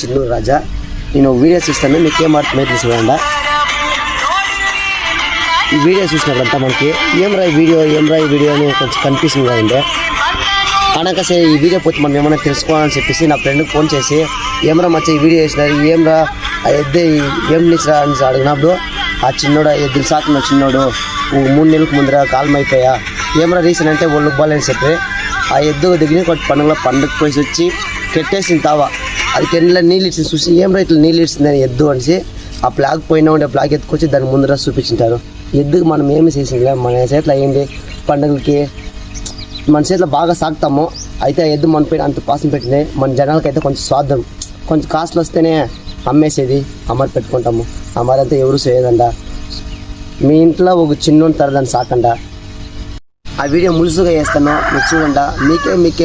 చిన్నూరు రాజా. నేను వీడియోస్ ఇస్తాను, మీకు ఏమర్థమై చూడండి. ఈ వీడియో చూసినప్పుడంతా మనకి ఏమరా ఈ వీడియో అని కొంచెం కన్ఫ్యూజన్గా ఉంది. అనకసే ఈ వీడియో పోతే మనం ఏమైనా తెలుసుకోవాలని చెప్పేసి నా ఫ్రెండ్కి ఫోన్ చేసి ఏమరా మచ్చ ఈ వీడియో వేసినారు, ఏమరా ఆ ఎద్దు ఏం నిచ్చిరా అని అడిగినప్పుడు ఆ చిన్నోడు ఎద్దులు సాకున్న చిన్నోడు 3 నెలలకు ముందర కాలమైపోయా, ఏమరా రీజన్ అంటే ఒళ్ళు బాలని చెప్పి ఆ ఎద్దు దిగిన కొట్టి పండుగ పోయి వచ్చి కెట్టేసిన తావా అది కెండ్లో నీళ్ళు ఇచ్చింది చూసి ఏమరా ఇట్లా నీళ్ళు ఇచ్చిందని ఎద్దు అనేసి ఆ ప్లాగ్ పోయినా ఉండే ప్లాగ్ ఎత్తుకొచ్చి దాని ముందర చూపించుంటారు. ఎద్దుకు మనం ఏమి చేసింది, మన చేతిలో అయ్యింది పండుగలకి మన చేతిలో బాగా సాగుతాము. అయితే ఆ ఎద్దు మన పైన అంత పాసం పెట్టింది. మన జనాలకైతే కొంచెం స్వార్థం, కొంచెం కాస్ట్లు వస్తేనే అమ్మేసేది, అమరు పెట్టుకుంటాము. అమరంతా ఎవరు చేయదండ. మీ ఇంట్లో ఒక చిన్న తరదాన్ని సాకండా. ఆ వీడియో ములుసుగా వేస్తాను, మీరు చూడండి. మీకే